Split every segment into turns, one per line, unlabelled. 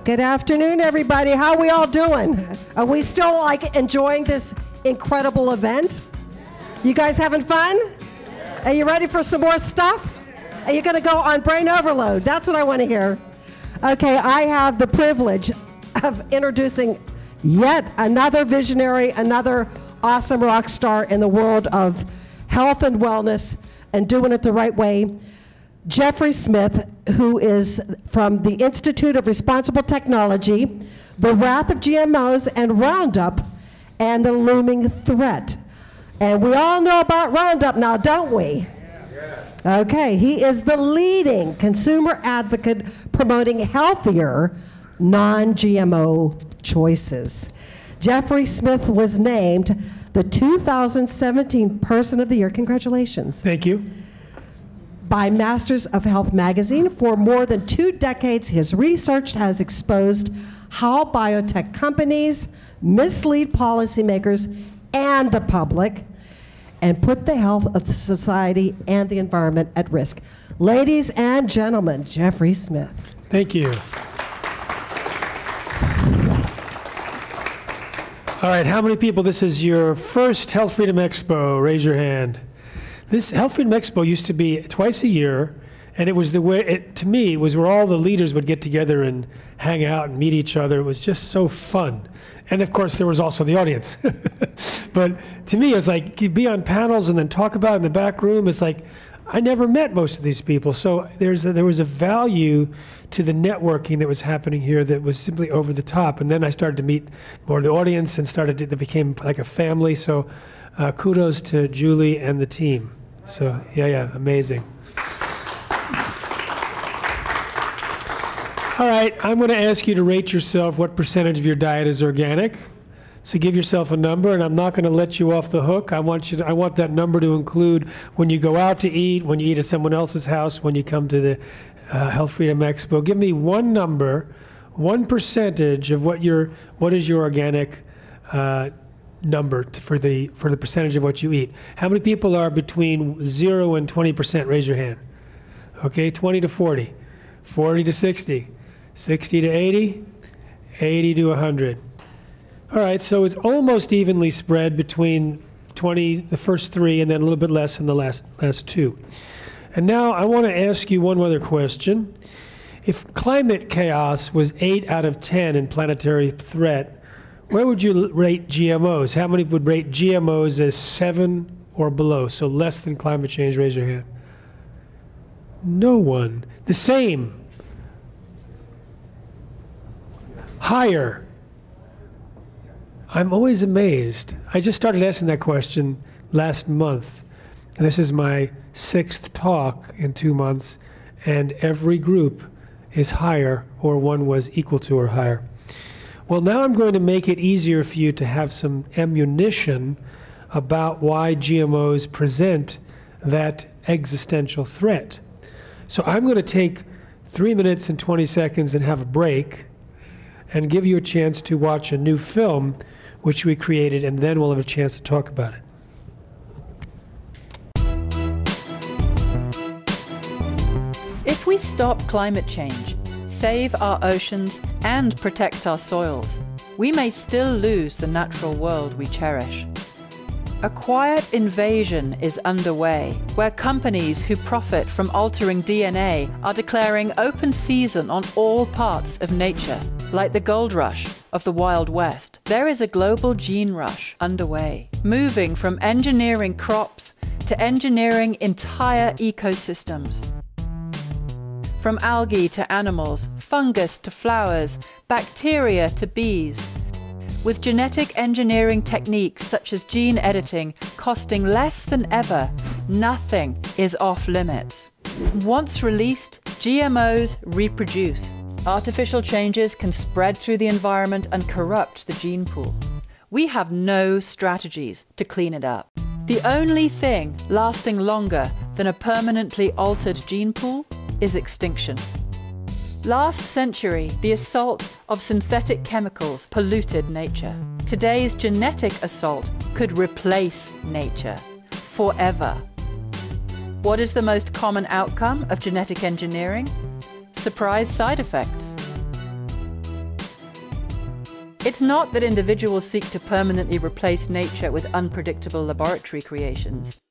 Good afternoon, everybody. How are we all doing? Are we still like enjoying this incredible event? You guys having fun? Are you ready for some more stuff? Are you going to go on brain overload? That's what I want to hear. Okay, I have the privilege of introducing yet another visionary, another awesome rock star in the world of health and wellness and doing it the right way. Jeffrey Smith, who is from the Institute of Responsible Technology, The Wrath of GMOs and Roundup, and the Looming Threat. And we all know about Roundup now, don't we? Okay, he is the leading consumer advocate promoting healthier, non-GMO choices. Jeffrey Smith was named the 2017 Person of the Year. Congratulations.
Thank you.
By Masters of Health magazine. For more than 2 decades, his research has exposed how biotech companies mislead policymakers and the public and put the health of the society and the environment at risk. Ladies and gentlemen, Jeffrey Smith.
Thank you. All right, how many people, this is your first Health Freedom Expo? Raise your hand. This Health Freedom Expo used to be twice a year, and it was the way, to me, it was where all the leaders would get together and hang out and meet each other. It was just so fun. And of course, there was also the audience. But to me, it's like, you'd be on panels and then talk about it in the back room. It's like, I never met most of these people. So there was a value to the networking that was happening here that was simply over the top. And then I started to meet more of the audience and it became like a family. So kudos to Julie and the team. So yeah, amazing. All right, I'm going to ask you to rate yourself what percentage of your diet is organic. So give yourself a number, and I'm not going to let you off the hook. I want that number to include when you go out to eat, when you eat at someone else's house, when you come to the Health Freedom Expo. Give me one number, 1% of what is your organic number for the percentage of what you eat. How many people are between 0 and 20%? Raise your hand. Okay, 20 to 40, 40 to 60, 60 to 80, 80 to 100. All right, so it's almost evenly spread between 20, the first 3, and then a little bit less in the last 2. And now I want to ask you one other question. If climate chaos was 8 out of 10 in planetary threat, where would you rate GMOs? How many would rate GMOs as 7 or below? So less than climate change, raise your hand. No one. The same. Higher. I'm always amazed. I just started asking that question last month. And this is my 6th talk in 2 months. And every group is higher, or one was equal to or higher. Well, now I'm going to make it easier for you to have some ammunition about why GMOs present that existential threat. So I'm going to take 3 minutes and 20 seconds and have a break and give you a chance to watch a new film which we created, and then we'll have a chance to talk about it.
If we stop climate change, save our oceans, and protect our soils, we may still lose the natural world we cherish. A quiet invasion is underway, where companies who profit from altering DNA are declaring open season on all parts of nature. Like the gold rush of the Wild West, there is a global gene rush underway, moving from engineering crops to engineering entire ecosystems. From algae to animals, fungus to flowers, bacteria to bees. With genetic engineering techniques such as gene editing costing less than ever, nothing is off limits. Once released, GMOs reproduce. Artificial changes can spread through the environment and corrupt the gene pool. We have no strategies to clean it up. The only thing lasting longer than a permanently altered gene pool is extinction. Last century, the assault of synthetic chemicals polluted nature. Today's genetic assault could replace nature forever. What is the most common outcome of genetic engineering? Surprise side effects. It's not that individuals seek to permanently replace nature with unpredictable laboratory creations.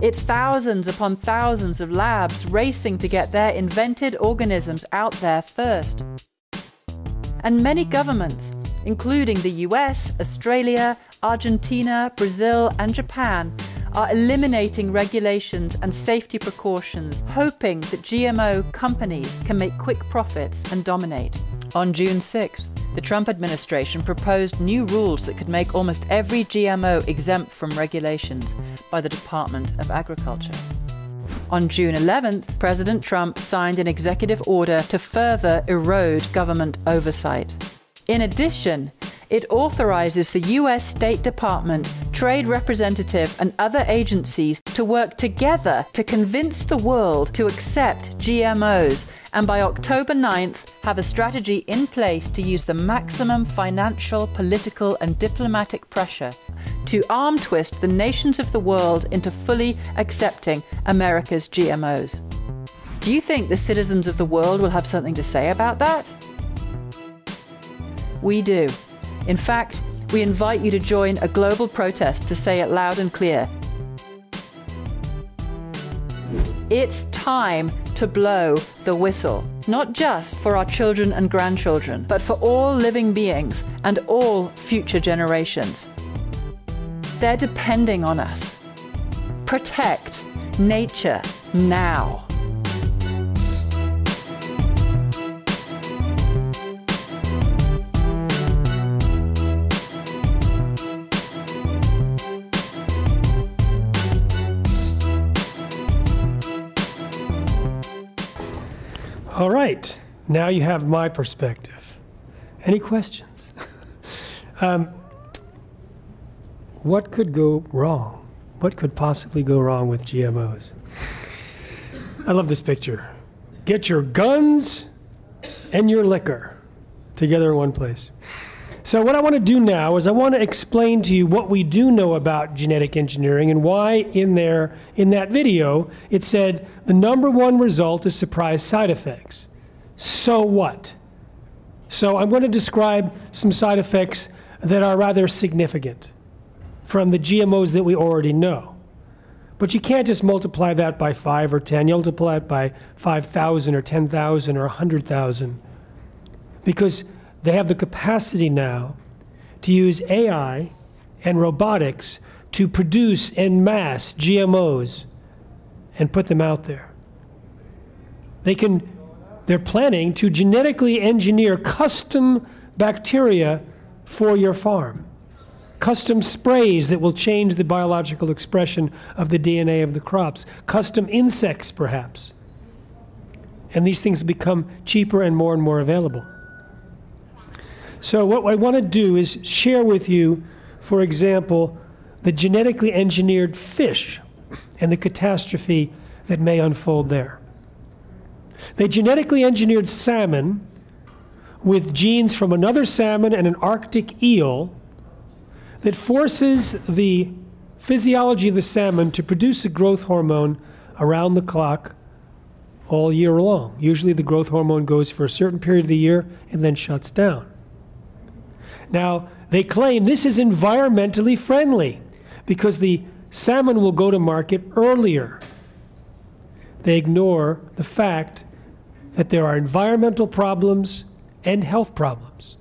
It's thousands upon thousands of labs racing to get their invented organisms out there first. And many governments, including the US, Australia, Argentina, Brazil, and Japan, are eliminating regulations and safety precautions, hoping that GMO companies can make quick profits and dominate. On June 6th, the Trump administration proposed new rules that could make almost every GMO exempt from regulations by the Department of Agriculture. On June 11th, President Trump signed an executive order to further erode government oversight. In addition, it authorizes the US State Department, Trade Representative, and other agencies to work together to convince the world to accept GMOs, and by October 9th, have a strategy in place to use the maximum financial, political, and diplomatic pressure to arm twist the nations of the world into fully accepting America's GMOs. Do you think the citizens of the world will have something to say about that? We do. In fact, we invite you to join a global protest to say it loud and clear. It's time to blow the whistle, not just for our children and grandchildren, but for all living beings and all future generations. They're depending on us. Protect nature now.
All right, now you have my perspective. Any questions? What could go wrong? What could possibly go wrong with GMOs? I love this picture. Get your guns and your liquor together in one place. So what I want to do now is I want to explain to you what we do know about genetic engineering and why in that video it said the #1 result is surprise side effects. So what? So I'm going to describe some side effects that are rather significant from the GMOs that we already know. But you can't just multiply that by 5 or 10. You multiply it by 5,000 or 10,000 or 100,000 because they have the capacity now to use AI and robotics to produce en masse GMOs and put them out there. They're planning to genetically engineer custom bacteria for your farm. Custom sprays that will change the biological expression of the DNA of the crops. Custom insects, perhaps. And these things become cheaper and more available. So what I want to do is share with you, for example, the genetically engineered fish and the catastrophe that may unfold there. They genetically engineered salmon with genes from another salmon and an Arctic eel that forces the physiology of the salmon to produce a growth hormone around the clock all year long. Usually the growth hormone goes for a certain period of the year and then shuts down. Now, they claim this is environmentally friendly because the salmon will go to market earlier. They ignore the fact that there are environmental problems and health problems.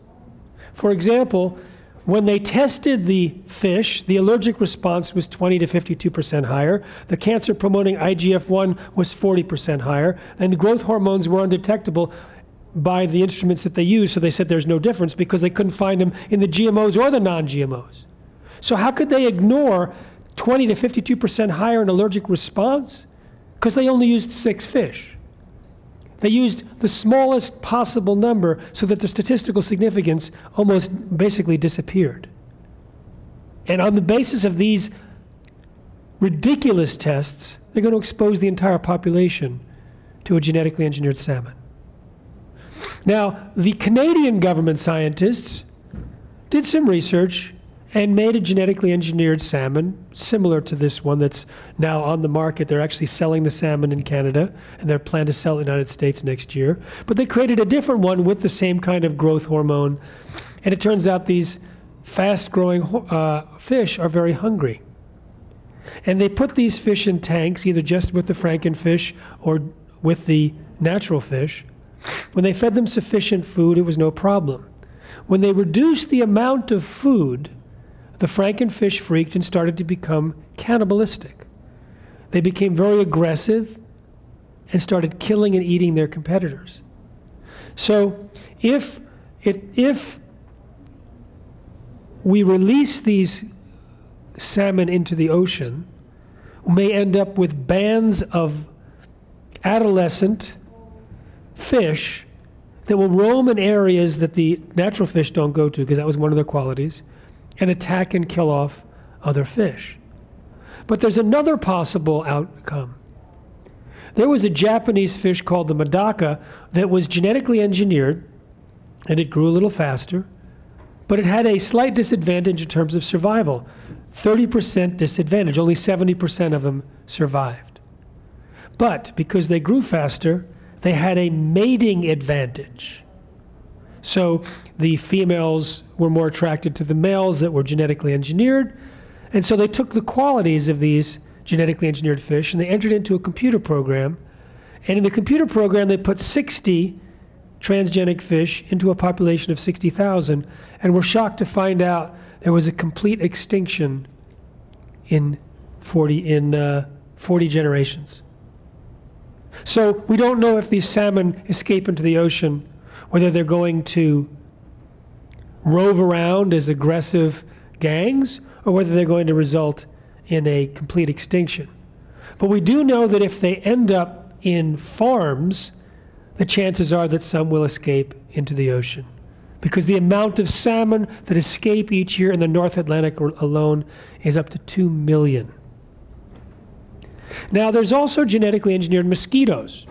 For example, when they tested the fish, the allergic response was 20 to 52% higher. The cancer-promoting IGF-1 was 40% higher, and the growth hormones were undetectable by the instruments that they used, so they said there's no difference because they couldn't find them in the GMOs or the non-GMOs. So how could they ignore 20 to 52% higher in allergic response? Because they only used 6 fish. They used the smallest possible number so that the statistical significance almost basically disappeared. And on the basis of these ridiculous tests, they're going to expose the entire population to a genetically engineered salmon. Now, the Canadian government scientists did some research and made a genetically engineered salmon similar to this one that's now on the market. They're actually selling the salmon in Canada, and they're planned to sell it in the United States next year. But they created a different one with the same kind of growth hormone And it turns out these fast-growing fish are very hungry. And they put these fish in tanks, either just with the frankenfish or with the natural fish. When they fed them sufficient food, it was no problem. When they reduced the amount of food, the frankenfish freaked and started to become cannibalistic. They became very aggressive and started killing and eating their competitors. So if we release these salmon into the ocean, we may end up with bands of adolescent fish that will roam in areas that the natural fish don't go to, because that was one of their qualities, and attack and kill off other fish. But there's another possible outcome. There was a Japanese fish called the Medaka that was genetically engineered, and it grew a little faster, but it had a slight disadvantage in terms of survival. 30% disadvantage, only 70% of them survived. But because they grew faster, they had a mating advantage. So the females were more attracted to the males that were genetically engineered, and so they took the qualities of these genetically engineered fish and they entered into a computer program, and in the computer program they put 60 transgenic fish into a population of 60,000, and were shocked to find out there was a complete extinction in 40 generations. So we don't know if these salmon escape into the ocean, whether they're going to rove around as aggressive gangs, or whether they're going to result in a complete extinction. But we do know that if they end up in farms, the chances are that some will escape into the ocean, because the amount of salmon that escape each year in the North Atlantic alone is up to 2 million. Now, there's also genetically engineered mosquitoes.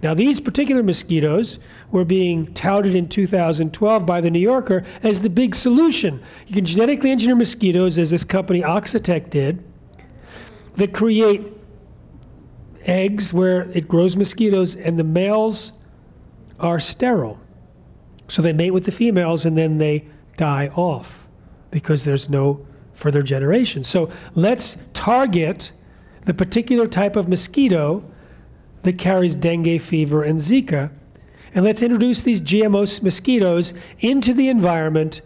Now, these particular mosquitoes were being touted in 2012 by the New Yorker as the big solution. You can genetically engineer mosquitoes, as this company Oxitec did, that create eggs where it grows mosquitoes, and the males are sterile. So they mate with the females and then they die off because there's no further generation. So let's target the particular type of mosquito that carries dengue fever and Zika, and let's introduce these GMO mosquitoes into the environment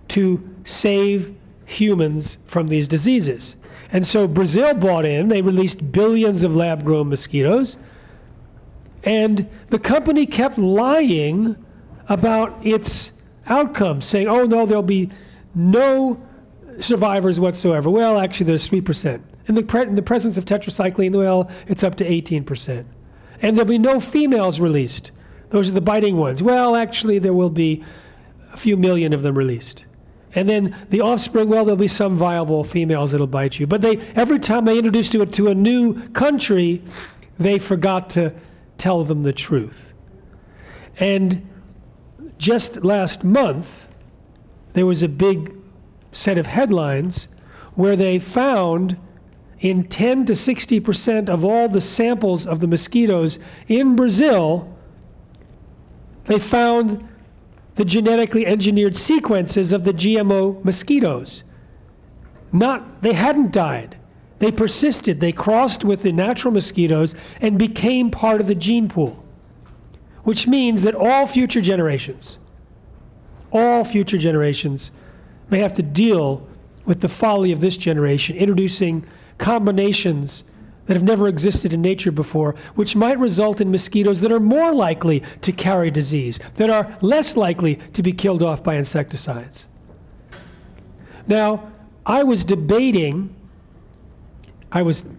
to save humans from these diseases. And so Brazil bought in, they released billions of lab-grown mosquitoes, and the company kept lying about its outcomes, saying, oh no, there'll be no survivors whatsoever. Well, actually there's 3%. In the presence of tetracycline, well, it's up to 18%. And there'll be no females released. Those are the biting ones. Well, actually there will be a few million of them released. And then the offspring, well, there'll be some viable females that'll bite you. But every time they introduced it to a new country, they forgot to tell them the truth. And just last month, there was a big set of headlines where they found in 10 to 60% of all the samples of the mosquitoes in Brazil, they found the genetically engineered sequences of the GMO mosquitoes. They hadn't died. They persisted. They crossed with the natural mosquitoes and became part of the gene pool, which means that all future generations may have to deal with the folly of this generation, introducing combinations that have never existed in nature before, which might result in mosquitoes that are more likely to carry disease, that are less likely to be killed off by insecticides. Now, I was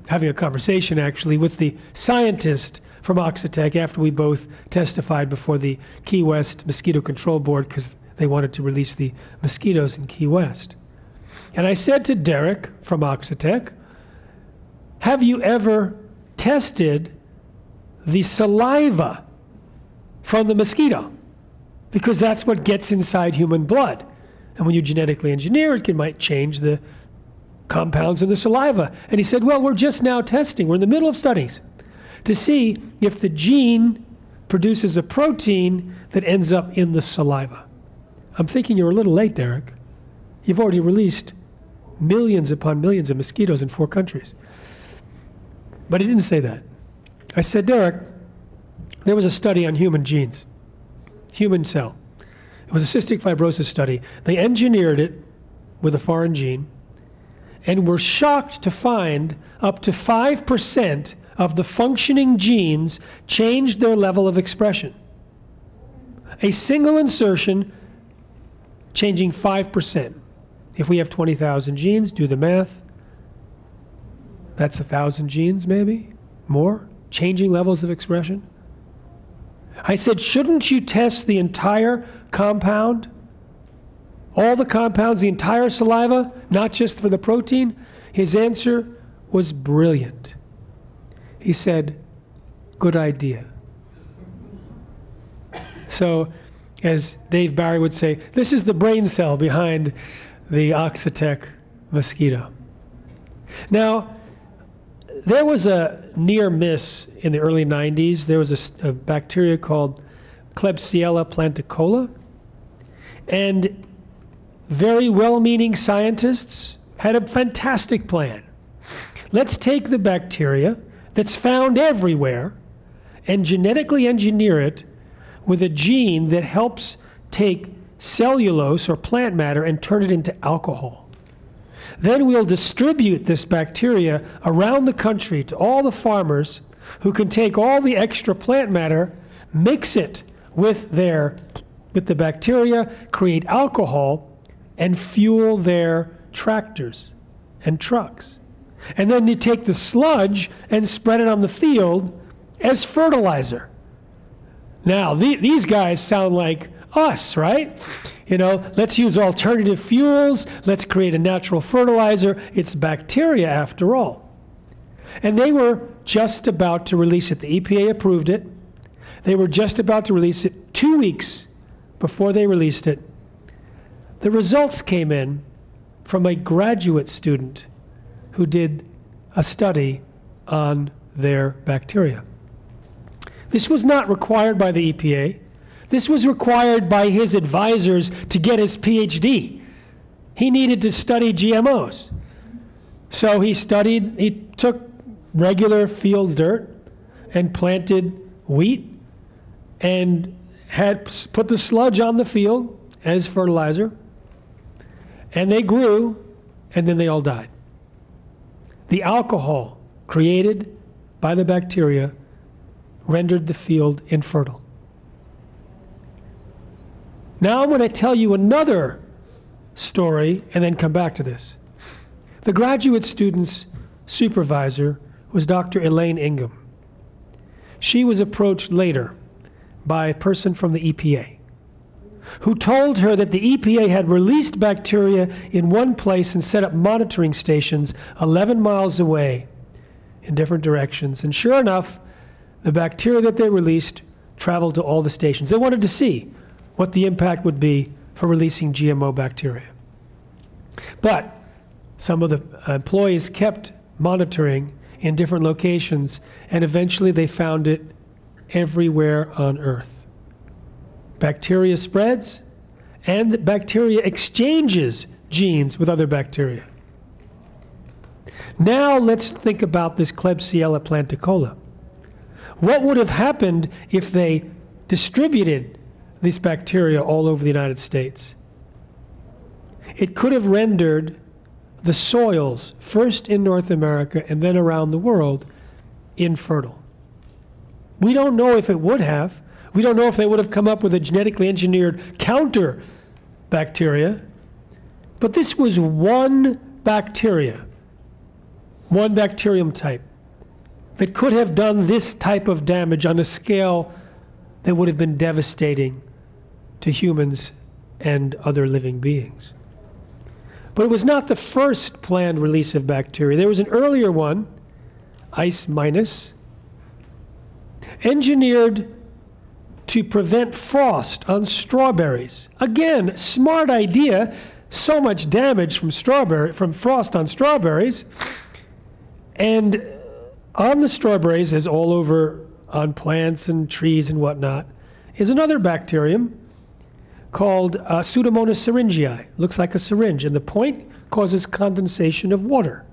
having a conversation actually with the scientist from Oxitec after we both testified before the Key West Mosquito Control Board, because they wanted to release the mosquitoes in Key West. And I said to Derek from Oxitec, have you ever tested the saliva from the mosquito? Because that's what gets inside human blood. And when you genetically engineer it, might change the compounds in the saliva. And he said, well, we're just now testing. We're in the middle of studies to see if the gene produces a protein that ends up in the saliva. I'm thinking you're a little late, Derek. You've already released millions upon millions of mosquitoes in 4 countries. But he didn't say that. I said, Derek, there was a study on human genes, human cell. It was a cystic fibrosis study. They engineered it with a foreign gene and were shocked to find up to 5% of the functioning genes changed their level of expression. A single insertion changing 5%. If we have 20,000 genes, do the math. That's 1,000 genes, maybe more, changing levels of expression. I said, shouldn't you test the entire compound? All the compounds, the entire saliva, not just for the protein? His answer was brilliant. He said, good idea. So, as Dave Barry would say, this is the brain cell behind the Oxitec mosquito. Now, there was a near miss in the early 90s. There was a bacteria called Klebsiella planticola. And very well-meaning scientists had a fantastic plan. Let's take the bacteria that's found everywhere and genetically engineer it with a gene that helps take cellulose or plant matter and turn it into alcohol. Then we'll distribute this bacteria around the country to all the farmers who can take all the extra plant matter, mix it with the bacteria, create alcohol, and fuel their tractors and trucks. And then you take the sludge and spread it on the field as fertilizer. Now, these guys sound like us, right? You know, let's use alternative fuels. Let's create a natural fertilizer. It's bacteria after all. And they were just about to release it. The EPA approved it. They were just about to release it 2 weeks before they released it. The results came in from a graduate student who did a study on their bacteria. This was not required by the EPA. This was required by his advisors to get his PhD. He needed to study GMOs. So he took regular field dirt and planted wheat and had put the sludge on the field as fertilizer. And they grew, and then they all died. The alcohol created by the bacteria rendered the field infertile. Now I'm going to tell you another story and then come back to this. The graduate student's supervisor was Dr. Elaine Ingham. She was approached later by a person from the EPA who told her that the EPA had released bacteria in one place and set up monitoring stations 11 miles away in different directions. And sure enough, the bacteria that they released traveled to all the stations. They wanted to see what the impact would be for releasing GMO bacteria. But some of the employees kept monitoring in different locations, and eventually they found it everywhere on Earth. Bacteria spreads, and the bacteria exchanges genes with other bacteria. Now let's think about this Klebsiella planticola. What would have happened if they distributed these bacteria all over the United States? It could have rendered the soils, first in North America and then around the world, infertile. We don't know if it would have. We don't know if they would have come up with a genetically engineered counter bacteria. But this was one bacteria, one bacterium type, that could have done this type of damage on a scale that would have been devastating to humans and other living beings. But it was not the first planned release of bacteria. There was an earlier one, Ice minus, engineered to prevent frost on strawberries. Again, smart idea. So much damage from frost on strawberries. And on the strawberries, as all over on plants and trees and whatnot, is another bacterium called Pseudomonas syringae. Looks like a syringe, and the point causes condensation of water.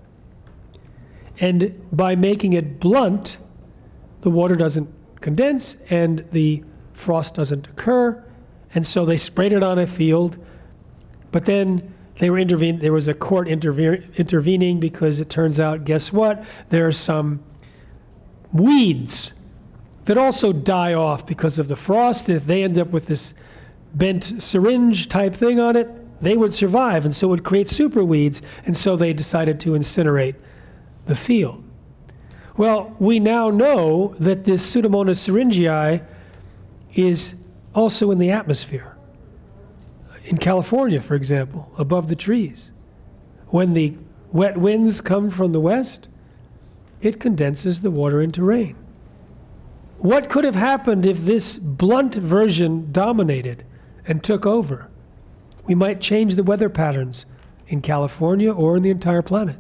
And by making it blunt, the water doesn't condense and the frost doesn't occur. And so they sprayed it on a field, but then there was a court intervening because it turns out, guess what? There are some weeds that also die off because of the frost. If they end up with this bent syringe type thing on it, they would survive, and so it would create super weeds, and so they decided to incinerate the field. Well, we now know that this Pseudomonas syringae is also in the atmosphere. In California, for example, above the trees. When the wet winds come from the west, it condenses the water into rain. What could have happened if this blunt version dominated and took over? We might change the weather patterns in California or in the entire planet.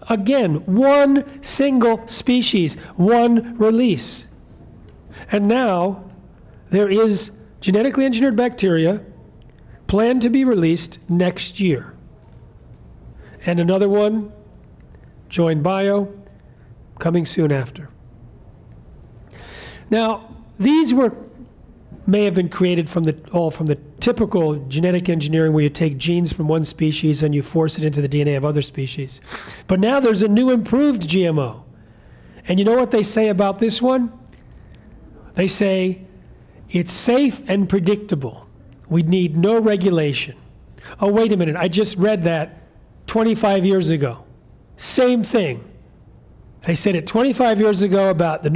Again, one single species, one release. And now there is genetically engineered bacteria planned to be released next year. And another one, Join Bio, coming soon after. Now, these may have been created from the typical genetic engineering where you take genes from one species and you force it into the DNA of other species. But now there's a new improved GMO. And you know what they say about this one? They say it's safe and predictable. We need no regulation. Oh, wait a minute, I just read that 25 years ago. Same thing. They said it 25 years ago about the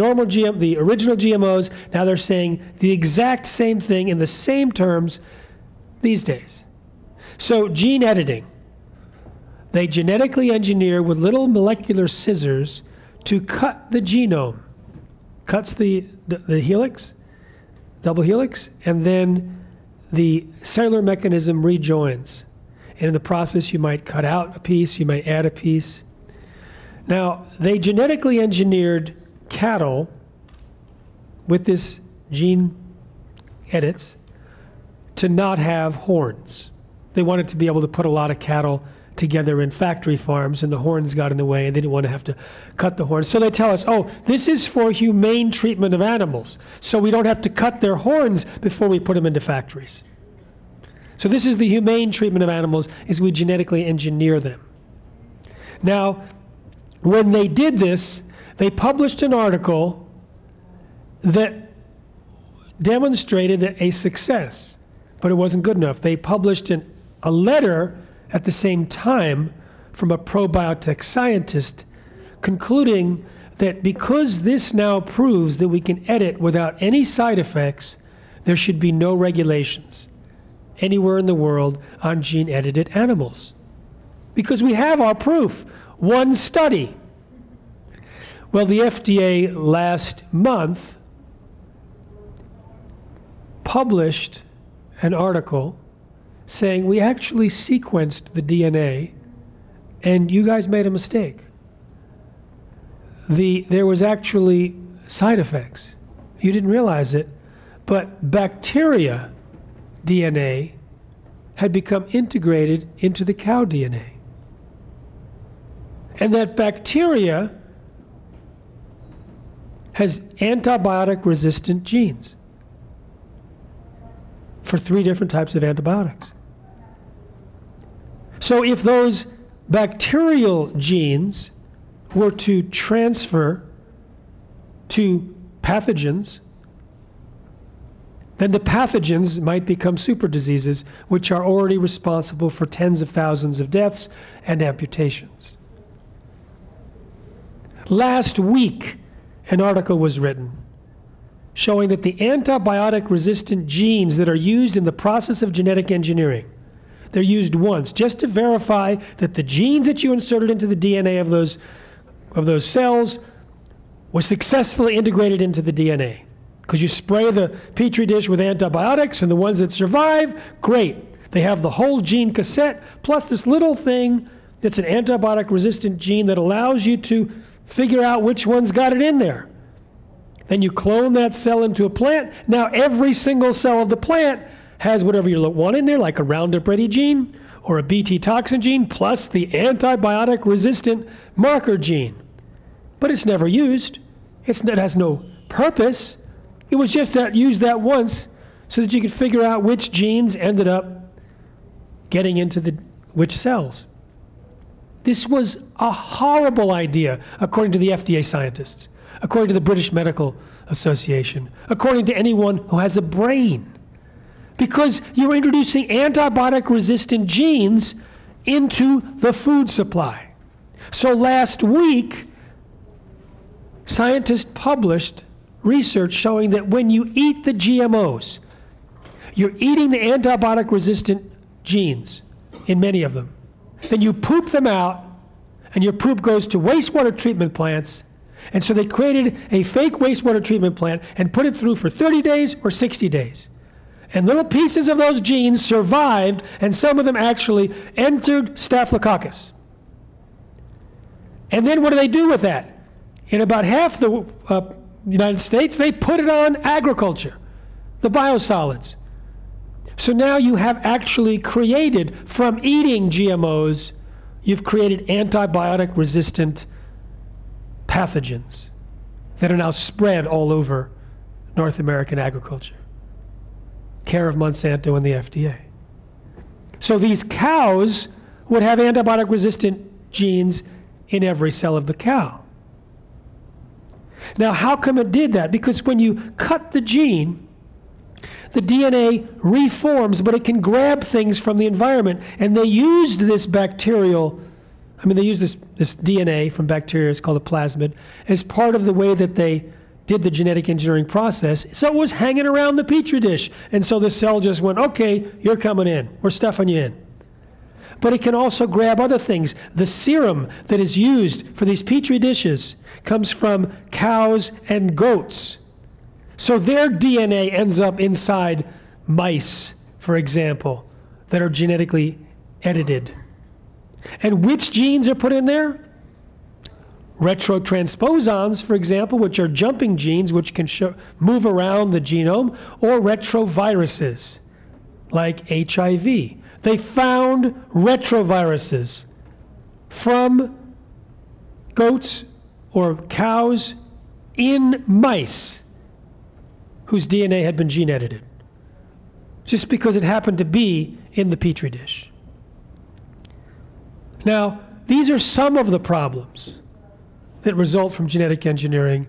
original GMOs. Now they're saying the exact same thing in the same terms these days. So gene editing. They genetically engineer with little molecular scissors to cut the genome. Cuts the helix, double helix, and then the cellular mechanism rejoins. And in the process, you might cut out a piece, you might add a piece. Now, they genetically engineered cattle with this gene edits to not have horns. They wanted to be able to put a lot of cattle together in factory farms, and the horns got in the way, and they didn't want to have to cut the horns. So they tell us, oh, this is for humane treatment of animals, so we don't have to cut their horns before we put them into factories. So this is the humane treatment of animals, is we genetically engineer them. Now, when they did this, they published an article that demonstrated a success, but it wasn't good enough. They published a letter at the same time from a pro-biotech scientist concluding that because this now proves that we can edit without any side effects, there should be no regulations anywhere in the world on gene-edited animals. Because we have our proof. One study. Well, the FDA last month published an article saying we actually sequenced the DNA and you guys made a mistake. There was actually side effects. You didn't realize it, but bacteria DNA had become integrated into the cow DNA. And that bacteria has antibiotic-resistant genes for 3 different types of antibiotics. So if those bacterial genes were to transfer to pathogens, then the pathogens might become super diseases, which are already responsible for tens of thousands of deaths and amputations. Last week, an article was written showing that the antibiotic-resistant genes that are used in the process of genetic engineering, they're used once just to verify that the genes that you inserted into the DNA of those cells were successfully integrated into the DNA. Because you spray the petri dish with antibiotics, and the ones that survive, great. They have the whole gene cassette, plus this little thing that's an antibiotic-resistant gene that allows you to figure out which one's got it in there. Then you clone that cell into a plant. Now every single cell of the plant has whatever you want in there, like a Roundup Ready gene or a Bt toxin gene, plus the antibiotic resistant marker gene. But it's never used. It has no purpose. It was just that used that once so that you could figure out which genes ended up getting into which cells. This was a horrible idea, according to the FDA scientists, according to the British Medical Association, according to anyone who has a brain. Because you're introducing antibiotic-resistant genes into the food supply. So last week, scientists published research showing that when you eat the GMOs, you're eating the antibiotic-resistant genes in many of them. Then you poop them out, and your poop goes to wastewater treatment plants. And so they created a fake wastewater treatment plant and put it through for 30 days or 60 days. And little pieces of those genes survived, and some of them actually entered Staphylococcus. And then what do with that? In about half the United States, they put it on agriculture, the biosolids. So now you have actually created, from eating GMOs, you've created antibiotic-resistant pathogens that are now spread all over North American agriculture. Care of Monsanto and the FDA. So these cows would have antibiotic-resistant genes in every cell of the cow. Now, how come it did that? Because when you cut the gene, the DNA reforms, but it can grab things from the environment. And they used this bacterial, they used this DNA from bacteria, it's called a plasmid, as part of the way that they did the genetic engineering process. So it was hanging around the Petri dish. And so the cell just went, okay, you're coming in. We're stuffing you in. But it can also grab other things. The serum that is used for these Petri dishes comes from cows and goats. So their DNA ends up inside mice, for example, that are genetically edited. And which genes are put in there? Retrotransposons, for example, which are jumping genes which can move around the genome, or retroviruses, like HIV. They found retroviruses from goats or cows in mice whose DNA had been gene edited, just because it happened to be in the Petri dish. Now, these are some of the problems that result from genetic engineering,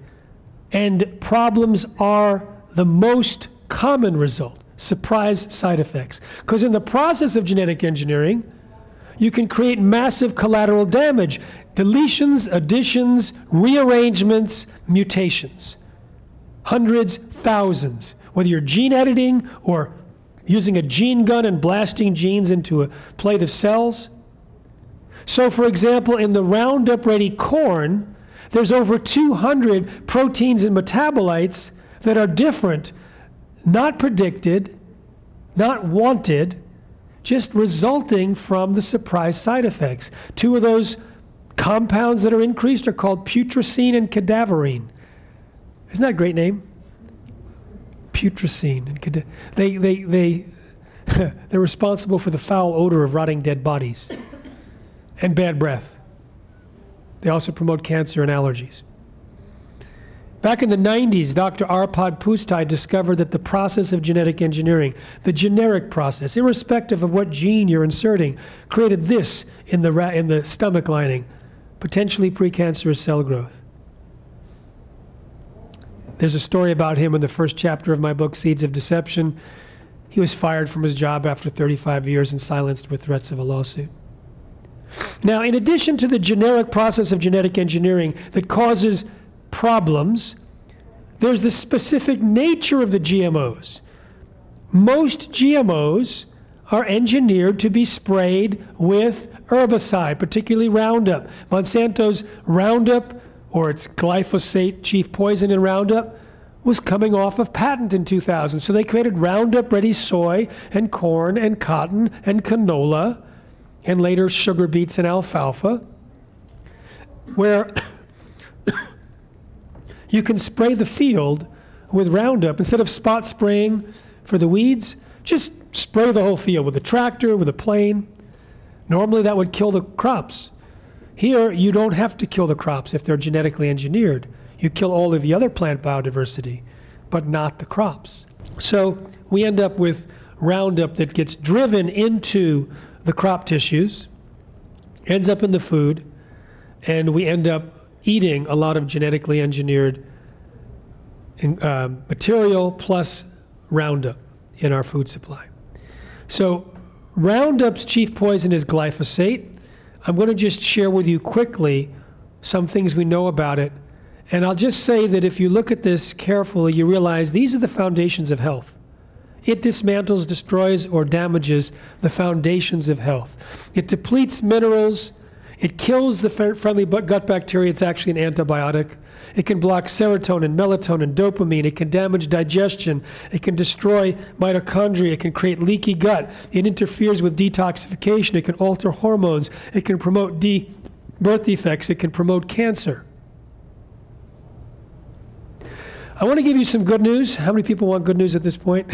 and problems are the most common result, surprise side effects. Because in the process of genetic engineering, you can create massive collateral damage, deletions, additions, rearrangements, mutations. Hundreds, thousands, whether you're gene editing or using a gene gun and blasting genes into a plate of cells. So, for example, in the Roundup Ready corn, there's over 200 proteins and metabolites that are different, not predicted, not wanted, just resulting from the surprise side effects. Two of those compounds that are increased are called putrescine and cadaverine. Isn't that a great name? Putrescine and they're responsible for the foul odor of rotting dead bodies and bad breath. They also promote cancer and allergies. Back in the 90s, Dr. Arpad Pusztai discovered that the process of genetic engineering, the generic process, irrespective of what gene you're inserting, created this in the stomach lining, potentially precancerous cell growth. There's a story about him in the first chapter of my book, Seeds of Deception. He was fired from his job after 35 years and silenced with threats of a lawsuit. Now, in addition to the generic process of genetic engineering that causes problems, there's the specific nature of the GMOs. Most GMOs are engineered to be sprayed with herbicide, particularly Roundup. Monsanto's Roundup, or its glyphosate, chief poison in Roundup, was coming off of patent in 2000. So they created Roundup Ready soy and corn and cotton and canola, and later sugar beets and alfalfa, where you can spray the field with Roundup. Instead of spot spraying for the weeds, Just spray the whole field with a tractor, with a plane. Normally that would kill the crops. Here, you don't have to kill the crops if they're genetically engineered. You kill all of the other plant biodiversity, but not the crops. So we end up with Roundup that gets driven into the crop tissues, ends up in the food, and we end up eating a lot of genetically engineered material plus Roundup in our food supply. So Roundup's chief poison is glyphosate. I'm going to just share with you quickly some things we know about it. And I'll just say that if you look at this carefully, you realize these are the foundations of health. It dismantles, destroys, or damages the foundations of health. It depletes minerals. It kills the friendly gut bacteria. It's actually an antibiotic. It can block serotonin, melatonin, dopamine. It can damage digestion. It can destroy mitochondria. It can create leaky gut. It interferes with detoxification. It can alter hormones. It can promote birth defects. It can promote cancer. I want to give you some good news. How many people want good news at this point?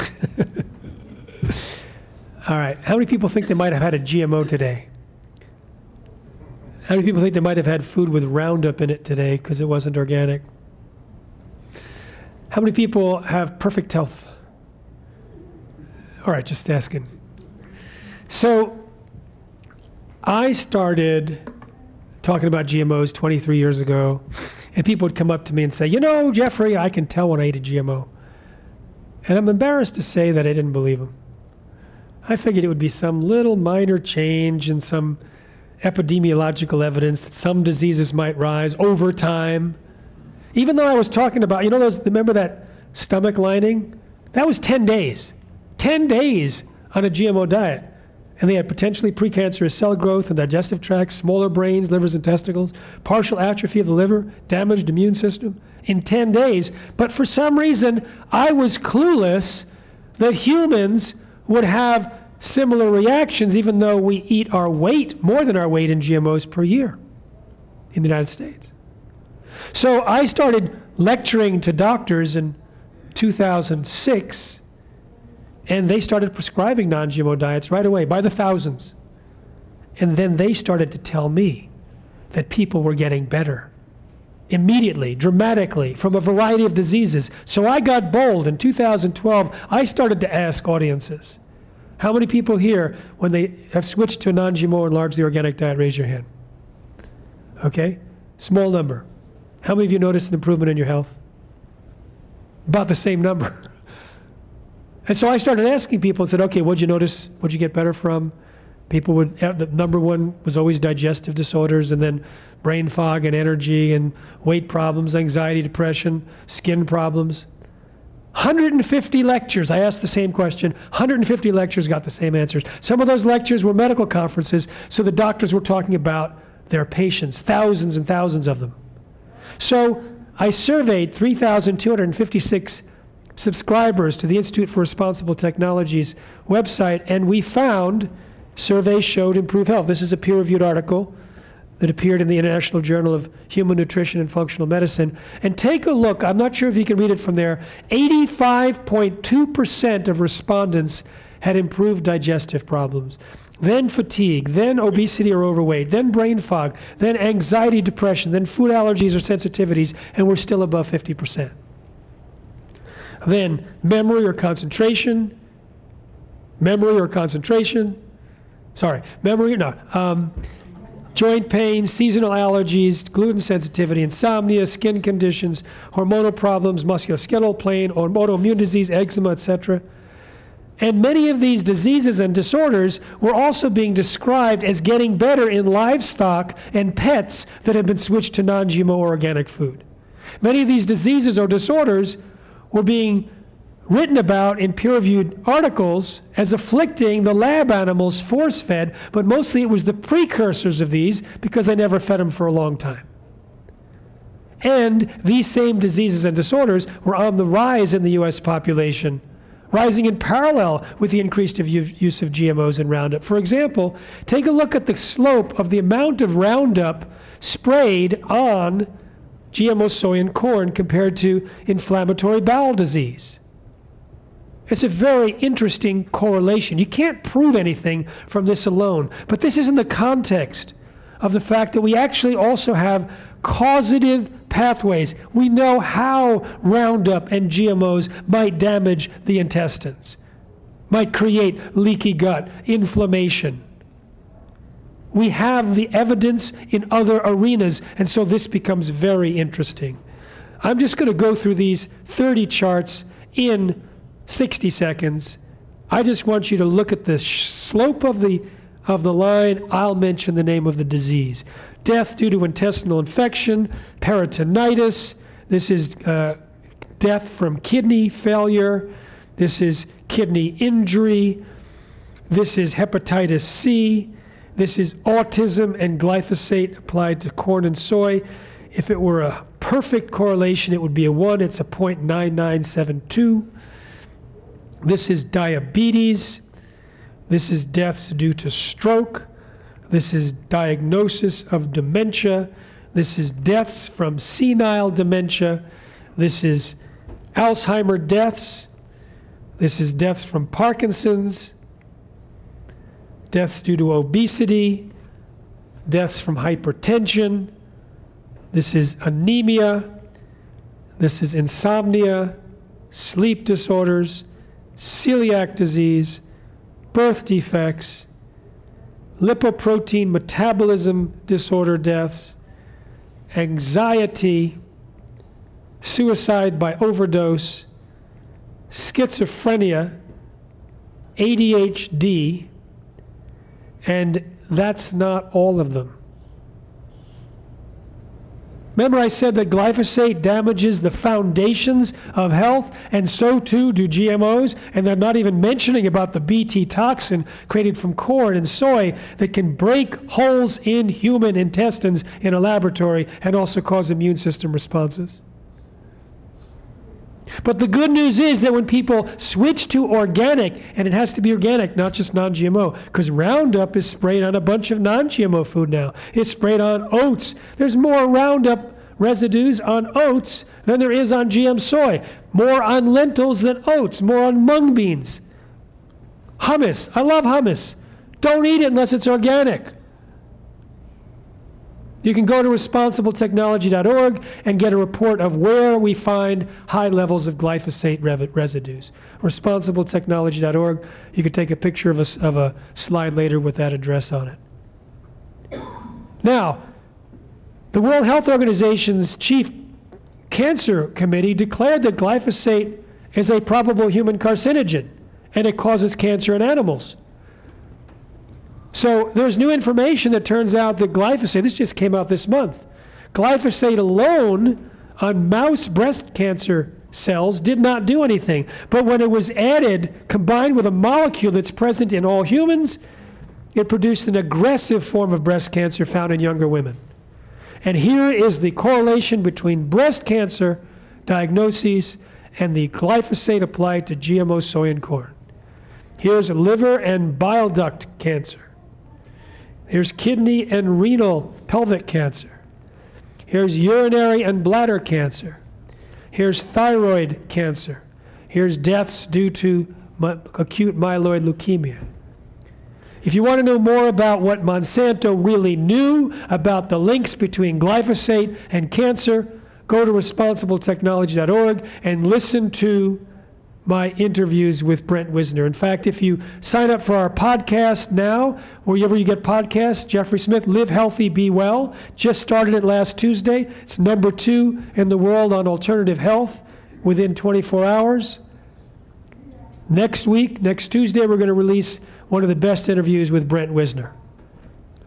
All right. How many people think they might have had a GMO today? How many people think they might have had food with Roundup in it today because it wasn't organic? How many people have perfect health? All right, just asking. So I started talking about GMOs 23 years ago, and people would come up to me and say, you know, Jeffrey, I can tell when I eat a GMO. And I'm embarrassed to say that I didn't believe them. I figured it would be some little minor change in some epidemiological evidence that some diseases might rise over time. Even though I was talking about, you know, remember that stomach lining? That was 10 days. 10 days on a GMO diet. And they had potentially precancerous cell growth and digestive tract, smaller brains, livers, and testicles, partial atrophy of the liver, damaged immune system in 10 days. But for some reason, I was clueless that humans would have similar reactions, even though we eat our weight, more than our weight in GMOs per year in the United States. So I started lecturing to doctors in 2006, and they started prescribing non-GMO diets right away by the thousands. And then they started to tell me that people were getting better immediately, dramatically, from a variety of diseases. So I got bold. In 2012, I started to ask audiences, how many people here, when they have switched to a non-GMO and largely organic diet, raise your hand? Okay, small number. How many of you noticed an improvement in your health? About the same number. And so I started asking people and said, okay, what'd you notice? What'd you get better from? People would, the number one was always digestive disorders, and then brain fog and energy and weight problems, anxiety, depression, skin problems. 150 lectures, I asked the same question. 150 lectures got the same answers. Some of those lectures were medical conferences, so the doctors were talking about their patients, thousands and thousands of them. So I surveyed 3,256 subscribers to the Institute for Responsible Technology's website, and we found surveys showed improved health. This is a peer-reviewed article that appeared in the International Journal of Human Nutrition and Functional Medicine. And take a look, I'm not sure if you can read it from there, 85.2% of respondents had improved digestive problems, then fatigue, then obesity or overweight, then brain fog, then anxiety, depression, then food allergies or sensitivities, and we're still above 50%. Then memory or concentration, joint pain, seasonal allergies, gluten sensitivity, insomnia, skin conditions, hormonal problems, musculoskeletal pain, autoimmune disease, eczema, etc. And many of these diseases and disorders were also being described as getting better in livestock and pets that have been switched to non-GMO or organic food. Many of these diseases or disorders were being written about in peer-reviewed articles as afflicting the lab animals force-fed, but mostly it was the precursors of these because they never fed them for a long time. And these same diseases and disorders were on the rise in the US population, rising in parallel with the increased use of GMOs and Roundup. For example, take a look at the slope of the amount of Roundup sprayed on GMO soy and corn compared to inflammatory bowel disease. It's a very interesting correlation. You can't prove anything from this alone, but this is in the context of the fact that we actually also have causative pathways. We know how Roundup and GMOs might damage the intestines, might create leaky gut, inflammation. We have the evidence in other arenas, and so this becomes very interesting. I'm just going to go through these 30 charts in 60 seconds. I just want you to look at the slope of the line. I'll mention the name of the disease. Death due to intestinal infection, peritonitis. This is death from kidney failure. This is kidney injury. This is hepatitis C. This is autism and glyphosate applied to corn and soy. If it were a perfect correlation, it would be a 1. It's a 0.9972. This is diabetes. This is deaths due to stroke. This is diagnosis of dementia. This is deaths from senile dementia. This is Alzheimer deaths. This is deaths from Parkinson's. Deaths due to obesity. Deaths from hypertension. This is anemia. This is insomnia, sleep disorders, celiac disease, birth defects, lipoprotein metabolism disorder deaths, anxiety, suicide by overdose, schizophrenia, ADHD, and that's not all of them. Remember I said that glyphosate damages the foundations of health, and so too do GMOs, and they're not even mentioning about the Bt toxin created from corn and soy that can break holes in human intestines in a laboratory and also cause immune system responses. But the good news is that when people switch to organic, and it has to be organic, not just non-GMO, because Roundup is sprayed on a bunch of non-GMO food now. It's sprayed on oats. There's more Roundup residues on oats than there is on GM soy. More on lentils than oats. More on mung beans. Hummus. I love hummus. Don't eat it unless it's organic. You can go to responsibletechnology.org and get a report of where we find high levels of glyphosate residues. Responsibletechnology.org. You can take a picture of a slide later with that address on it. Now, the World Health Organization's Chief Cancer Committee declared that glyphosate is a probable human carcinogen, and it causes cancer in animals. So there's new information that turns out that glyphosate, this just came out this month, glyphosate alone on mouse breast cancer cells did not do anything. But when it was added, combined with a molecule that's present in all humans, it produced an aggressive form of breast cancer found in younger women. And here is the correlation between breast cancer diagnoses and the glyphosate applied to GMO soy and corn. Here's liver and bile duct cancer. Here's kidney and renal pelvic cancer. Here's urinary and bladder cancer. Here's thyroid cancer. Here's deaths due to acute myeloid leukemia. If you want to know more about what Monsanto really knew about the links between glyphosate and cancer, go to responsibletechnology.org and listen to my interviews with Brent Wisner. In fact, if you sign up for our podcast now, wherever you get podcasts, Jeffrey Smith, Live Healthy, Be Well, just started it last Tuesday. It's #2 in the world on alternative health within 24 hours. Next week, next Tuesday, we're going to release one of the best interviews with Brent Wisner,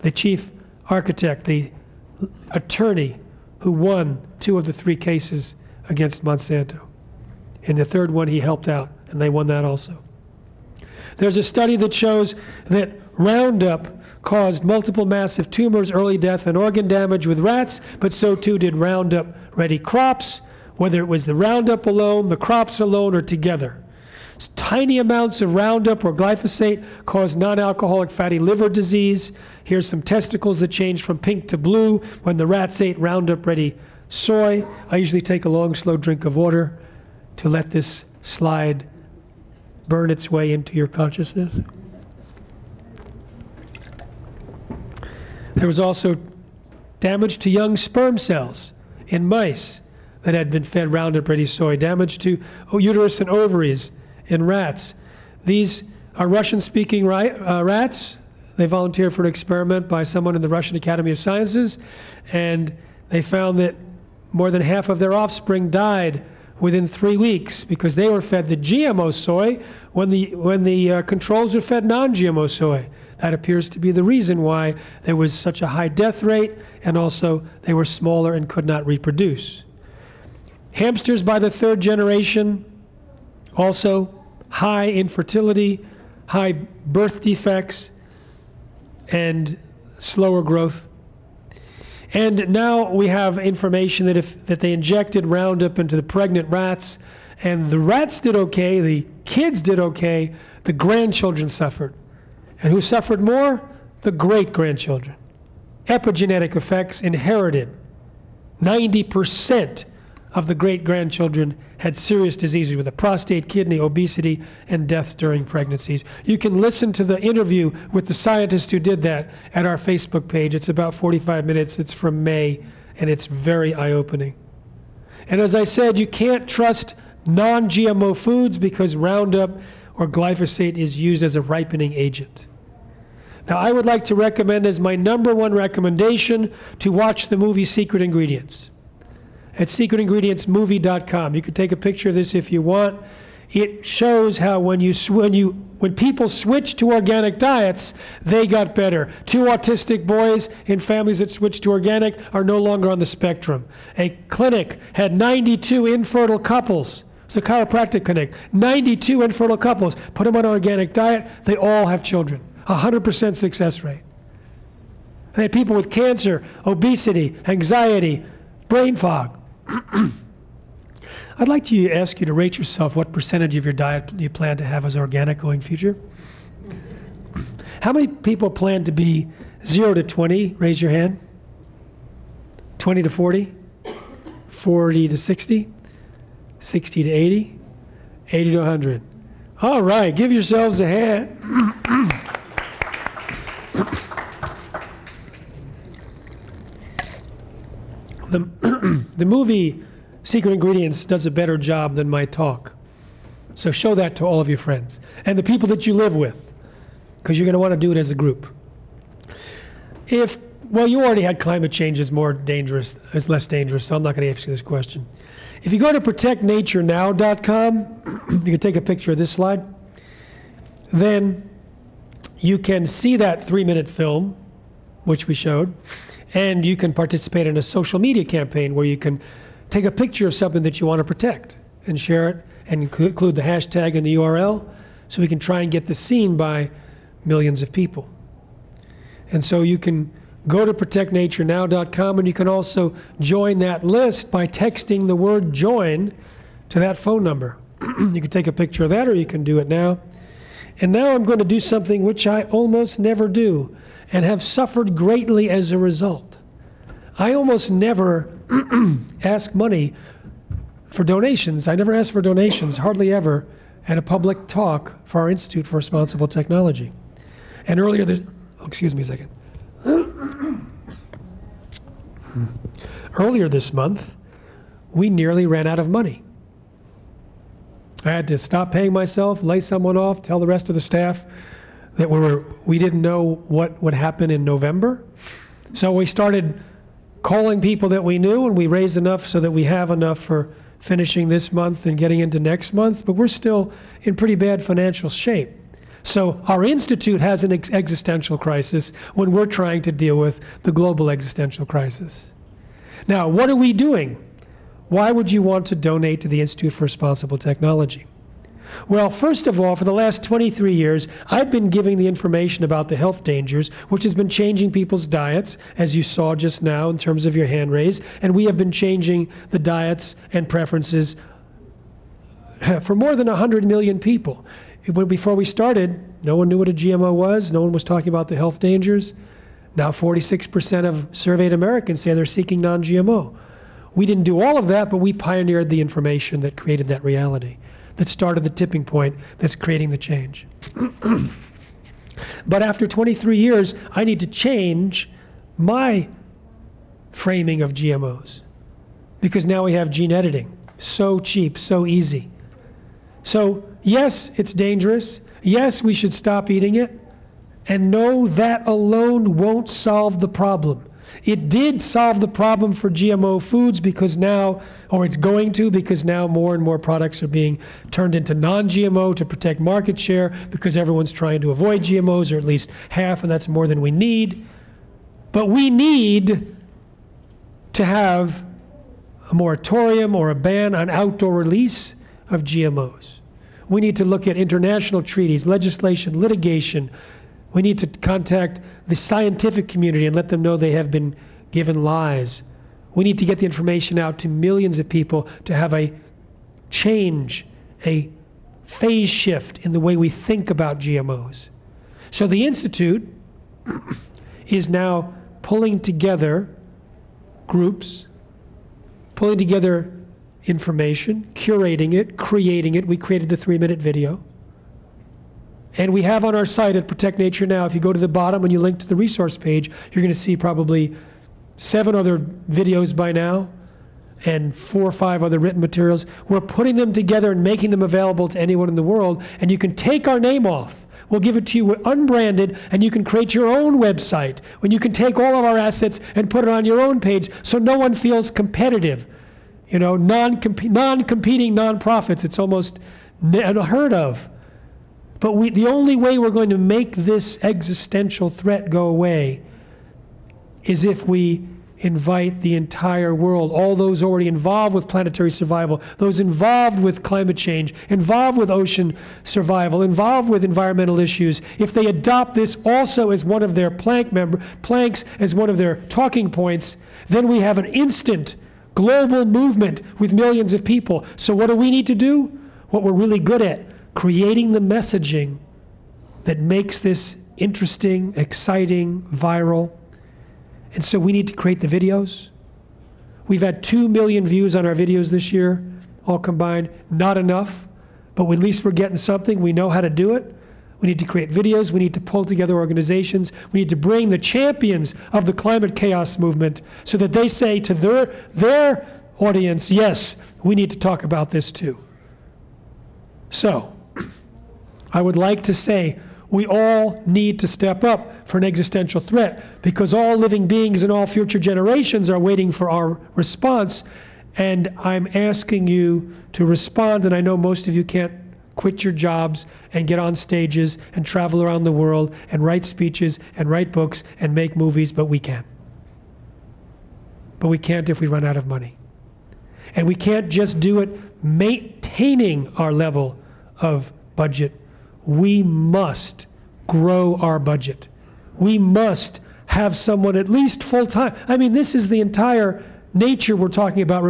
the chief architect, the attorney who won 2 of the 3 cases against Monsanto. In the 3rd one, he helped out, and they won that also. There's a study that shows that Roundup caused multiple massive tumors, early death, and organ damage with rats, but so too did Roundup-ready crops, whether it was the Roundup alone, the crops alone, or together. Tiny amounts of Roundup or glyphosate cause non-alcoholic fatty liver disease. Here's some testicles that changed from pink to blue when the rats ate Roundup-ready soy. I usually take a long, slow drink of water to let this slide burn its way into your consciousness. There was also damage to young sperm cells in mice that had been fed Roundup Ready soy, damage to uterus and ovaries in rats. These are Russian-speaking rats. They volunteered for an experiment by someone in the Russian Academy of Sciences, and they found that more than half of their offspring died within 3 weeks because they were fed the GMO soy when the controls were fed non-GMO soy. That appears to be the reason why there was such a high death rate, and also they were smaller and could not reproduce. Hamsters by the 3rd generation, also high infertility, high birth defects, and slower growth. And now we have information that they injected Roundup into the pregnant rats, and the rats did okay, the kids did okay, the grandchildren suffered. And who suffered more? The great-grandchildren. Epigenetic effects inherited. 90% of the great-grandchildren had serious diseases with the prostate, kidney, obesity, and deaths during pregnancies. You can listen to the interview with the scientist who did that at our Facebook page. It's about 45 minutes. It's from May, and it's very eye-opening. And as I said, you can't trust non-GMO foods because Roundup or glyphosate is used as a ripening agent. Now, I would like to recommend as my #1 recommendation to watch the movie Secret Ingredients at secretingredientsmovie.com. You can take a picture of this if you want. It shows how when people switch to organic diets, they got better. 2 autistic boys in families that switched to organic are no longer on the spectrum. A clinic had 92 infertile couples. It's a chiropractic clinic. 92 infertile couples. Put them on an organic diet, they all have children. 100% success rate. They had people with cancer, obesity, anxiety, brain fog. I'd like to ask you to rate yourself what percentage of your diet you plan to have as organic going future. How many people plan to be 0 to 20? Raise your hand. 20 to 40? 40 to 60? 60 to 80? 80 to 100. All right, give yourselves a hand. The movie Secret Ingredients does a better job than my talk. So show that to all of your friends and the people that you live with, because you're going to want to do it as a group. Well, you already had climate change is more dangerous, is less dangerous, so I'm not going to ask you this question. If you go to protectnaturenow.com, you can take a picture of this slide, then you can see that 3-minute film, which we showed, and you can participate in a social media campaign where you can take a picture of something that you want to protect and share it and include the hashtag and the URL so we can try and get this seen by millions of people. And so you can go to protectnaturenow.com, and you can also join that list by texting the word join to that phone number. You can take a picture of that, or you can do it now. And now I'm going to do something which I almost never do and have suffered greatly as a result. I almost never ask money for donations. I never ask for donations, hardly ever, at a public talk for our Institute for Responsible Technology. And earlier this, excuse me a second. Earlier this month, we nearly ran out of money. I had to stop paying myself, lay someone off, tell the rest of the staff that we didn't know what would happen in November. So we started calling people that we knew, and we raised enough so that we have enough for finishing this month and getting into next month, but we're still in pretty bad financial shape. So our institute has an existential crisis when we're trying to deal with the global existential crisis. Now, what are we doing? Why would you want to donate to the Institute for Responsible Technology? Well, first of all, for the last 23 years, I've been giving the information about the health dangers, which has been changing people's diets, as you saw just now in terms of your hand raised, and we have been changing the diets and preferences for more than 100 million people. Before we started, no one knew what a GMO was. No one was talking about the health dangers. Now 46% of surveyed Americans say they're seeking non-GMO. We didn't do all of that, but we pioneered the information that created that reality. that started the tipping point that's creating the change. But after 23 years, I need to change my framing of GMOs, because now we have gene editing. So cheap, so easy. So yes, it's dangerous. Yes, we should stop eating it. And no, that alone won't solve the problem. It did solve the problem for GMO foods because now, or it's going to, because now more and more products are being turned into non-GMO to protect market share, because everyone's trying to avoid GMOs, or at least half, and that's more than we need. But we need to have a moratorium or a ban on outdoor release of GMOs. We need to look at international treaties, legislation, litigation. We need to contact the scientific community and let them know they have been given lies. We need to get the information out to millions of people to have a change, a phase shift in the way we think about GMOs. So the Institute is now pulling together groups, pulling together information, curating it, creating it. We created the 3-minute video. And we have on our site at Protect Nature Now, if you go to the bottom and you link to the resource page, you're going to see probably 7 other videos by now and 4 or 5 other written materials. We're putting them together and making them available to anyone in the world. And you can take our name off. We'll give it to you unbranded, and you can create your own website when you can take all of our assets and put it on your own page so no one feels competitive. You know, non-competing nonprofits, it's almost unheard of. But the only way we're going to make this existential threat go away is if we invite the entire world, all those already involved with planetary survival, those involved with climate change, involved with ocean survival, involved with environmental issues. If they adopt this also as one of their planks, as one of their talking points, then we have an instant global movement with millions of people. So what do we need to do? What we're really good at, creating the messaging that makes this interesting, exciting, viral. And so we need to create the videos. We've had 2 million views on our videos this year, all combined. Not enough, but at least we're getting something. We know how to do it. We need to create videos. We need to pull together organizations. We need to bring the champions of the climate chaos movement so that they say to their audience, yes, we need to talk about this too. So, I would like to say we all need to step up for an existential threat, because all living beings and all future generations are waiting for our response. And I'm asking you to respond, and I know most of you can't quit your jobs and get on stages and travel around the world and write speeches and write books and make movies, but we can. But we can't if we run out of money. And we can't just do it maintaining our level of budget. We must grow our budget. We must have someone at least full-time. I mean, this is the entire nature we're talking about.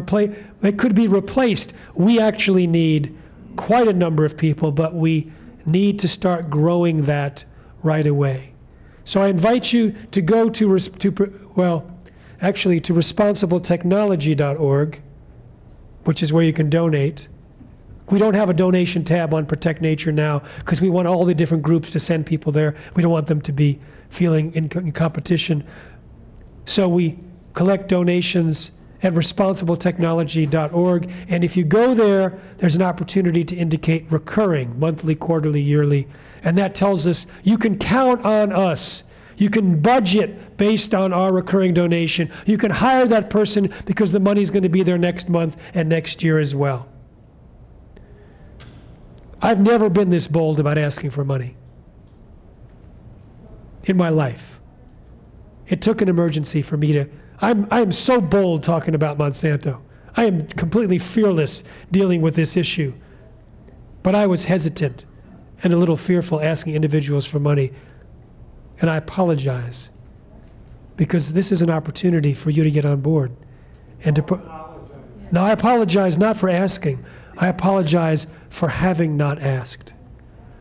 It could be replaced. We actually need quite a number of people, but we need to start growing that right away. So I invite you to go to responsibletechnology.org, which is where you can donate. We don't have a donation tab on Protect Nature Now because we want all the different groups to send people there. We don't want them to be feeling in competition. So we collect donations at responsibletechnology.org. And if you go there, there's an opportunity to indicate recurring, monthly, quarterly, yearly. And that tells us you can count on us. You can budget based on our recurring donation. You can hire that person because the money's going to be there next month and next year as well. I've never been this bold about asking for money in my life. It took an emergency for me to. I am so bold talking about Monsanto. I am completely fearless dealing with this issue. But I was hesitant and a little fearful asking individuals for money. And I apologize, because this is an opportunity for you to get on board. And to put. Now, I apologize not for asking. I apologize for having not asked.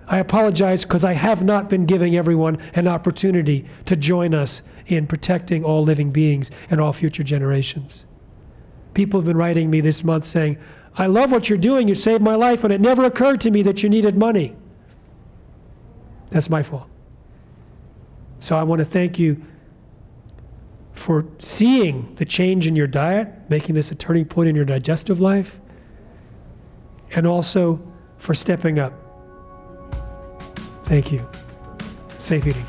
I apologize because I have not been giving everyone an opportunity to join us in protecting all living beings and all future generations. People have been writing me this month saying, I love what you're doing. You saved my life, and it never occurred to me that you needed money. That's my fault. So I want to thank you for seeing the change in your diet, making this a turning point in your digestive life, and also for stepping up. Thank you. Safe eating.